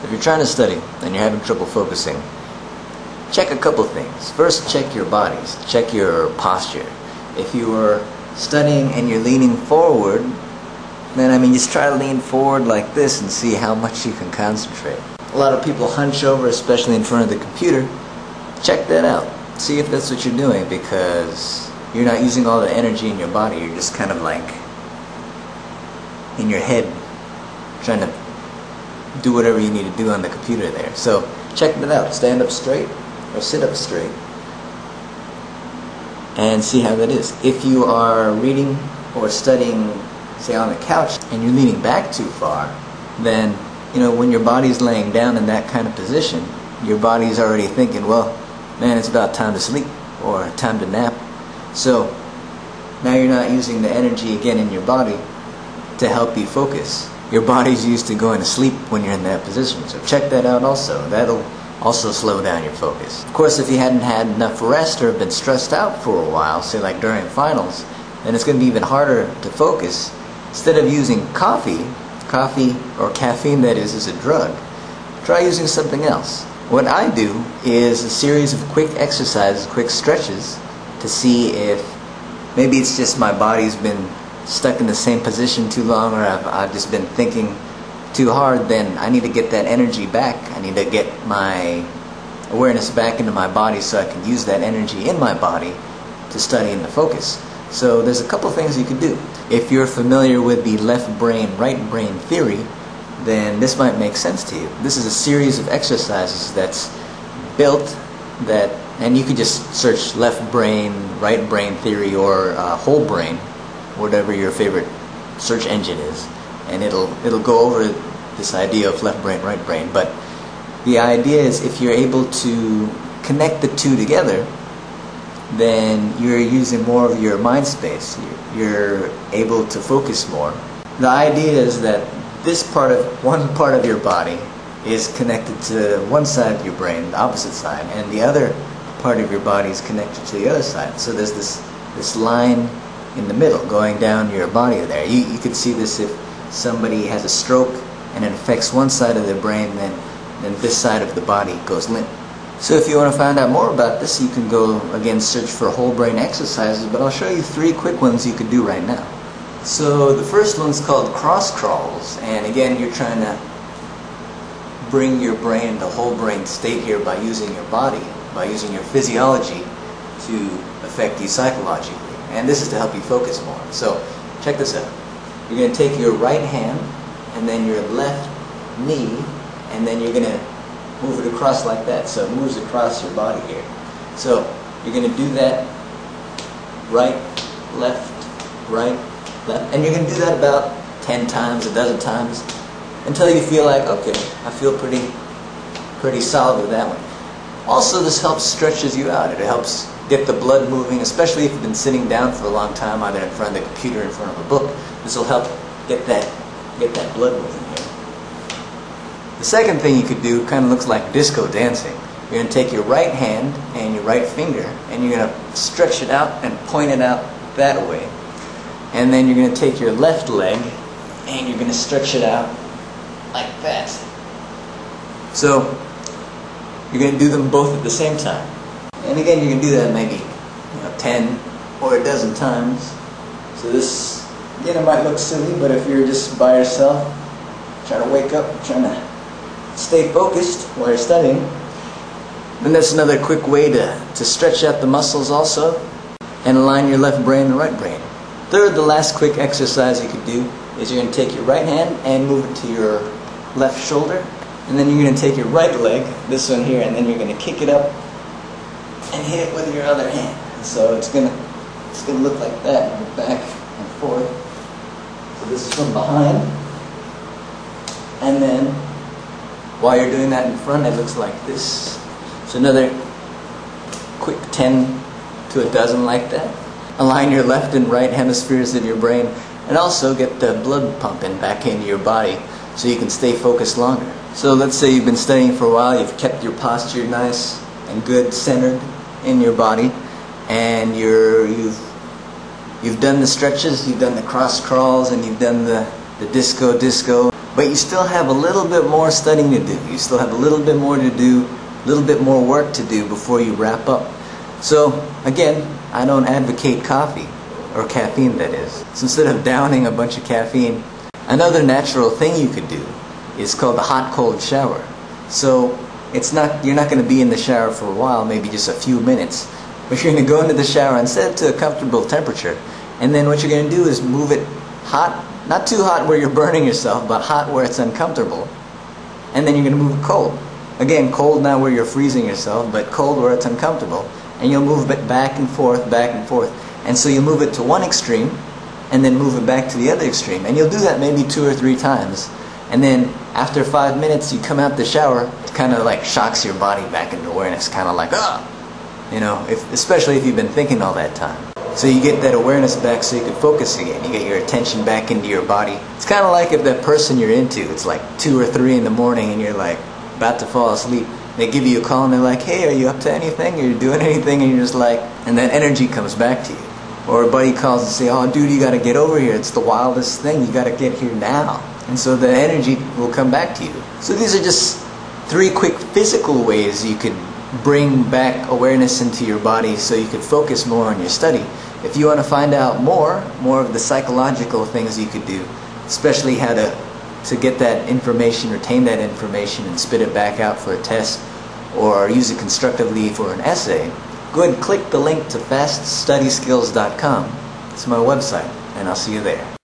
If you're trying to study and you're having trouble focusing, check a couple things. First, check your bodies. Check your posture. If you are studying and you're leaning forward, then just try to lean forward like this and see how much you can concentrate. A lot of people hunch over, especially in front of the computer. Check that out. See if that's what you're doing, because you're not using all the energy in your body. You're just kind of like in your head trying to do whatever you need to do on the computer there. So check that out. Stand up straight or sit up straight and see how that is. If you are reading or studying, say, on the couch and you're leaning back too far, then when your body's laying down in that kind of position, your body's already thinking, well, man, it's about time to sleep or time to nap. So now you're not using the energy again in your body to help you focus. Your body's used to going to sleep when you're in that position. So check that out also. That'll also slow down your focus. Of course, if you hadn't had enough rest or been stressed out for a while, say like during finals, then it's going to be even harder to focus. Instead of using coffee or caffeine, that is a drug, try using something else. What I do is a series of quick exercises, quick stretches, to see if maybe it's just my body's been stuck in the same position too long, or I've just been thinking too hard. Then I need to get that energy back. I need to get my awareness back into my body so I can use that energy in my body to study and to focus. So there's a couple things you could do. If you're familiar with the left brain, right brain theory, then this might make sense to you. This is a series of exercises that's built that, and you could just search left brain, right brain theory, or whole brain, whatever your favorite search engine is, and it'll go over this idea of left brain, right brain. But the idea is, if you're able to connect the two together, then you're using more of your mind space. You're able to focus more. The idea is that one part of your body is connected to one side of your brain, the opposite side, and the other part of your body is connected to the other side. So there's this line in the middle going down your body there. You could see this if somebody has a stroke and it affects one side of their brain, then this side of the body goes limp. So if you want to find out more about this, you can go again search for whole brain exercises, but I'll show you 3 quick ones you could do right now. So the first one's called cross crawls, and again you're trying to bring your brain to whole brain state here by using your body, by using your physiology to affect you psychologically. And this is to help you focus more. So check this out. You're going to take your right hand and then your left knee, and then you're going to move it across like that. So it moves across your body here. So you're going to do that right, left, and you're going to do that about 10 times, a dozen times, until you feel like, okay, I feel pretty solid with that one. Also, this helps stretches you out. It helps get the blood moving, especially if you've been sitting down for a long time, either in front of the computer or in front of a book. This will help get that blood moving here. The second thing you could do kind of looks like disco dancing. You're going to take your right hand and your right finger, and you're going to stretch it out and point it out that way. And then you're going to take your left leg and you're going to stretch it out like that. So you're going to do them both at the same time. And again, you can do that maybe 10 or a dozen times. So this, again, it might look silly, but if you're just by yourself, trying to wake up, trying to stay focused while you're studying, then that's another quick way to stretch out the muscles also and align your left brain and right brain. Third, the last quick exercise you could do is you're going to take your right hand and move it to your left shoulder, and then you're going to take your right leg, this one here, and then you're going to kick it up and hit it with your other hand. So it's going to look like that, back and forth. So this is from behind, and then while you're doing that in front, it looks like this. So another quick 10 to a dozen like that. Align your left and right hemispheres of your brain, and also get the blood pumping back into your body so you can stay focused longer. So let's say you've been studying for a while, you've kept your posture nice and good, centered in your body, and you've done the stretches, you've done the cross crawls, and you've done the disco. but you still have a little bit more studying to do. You still have a little bit more to do, a little bit more work to do before you wrap up. So again, I don't advocate coffee, or caffeine that is. So instead of downing a bunch of caffeine, another natural thing you could do is called the hot-cold shower. So you're not going to be in the shower for a while, maybe just a few minutes, but you're going to go into the shower and set it to a comfortable temperature, and then what you're going to do is move it hot, not too hot where you're burning yourself, but hot where it's uncomfortable, and then you're going to move it cold. Again, cold not where you're freezing yourself, but cold where it's uncomfortable, and you'll move it back and forth, and so you'll move it to one extreme, and then move it back to the other extreme, and you'll do that maybe 2 or 3 times, and then after 5 minutes you come out the shower, it kind of like shocks your body back into awareness, kind of like, you know, especially if you've been thinking all that time. So you get that awareness back so you can focus again. You get your attention back into your body. It's kind of like if that person you're into, it's like 2 or 3 in the morning and you're like about to fall asleep. They give you a call and they're like, hey, are you up to anything? Are you doing anything? And you're just like, and that energy comes back to you. Or a buddy calls and say, oh dude, you got to get over here. It's the wildest thing. You got to get here now. And so the energy will come back to you. So these are just 3 quick physical ways you could bring back awareness into your body so you could focus more on your study. If you want to find out more of the psychological things you could do, especially how to get that information, retain that information, and spit it back out for a test, or use it constructively for an essay, go ahead and click the link to faststudyskills.com. It's my website, and I'll see you there.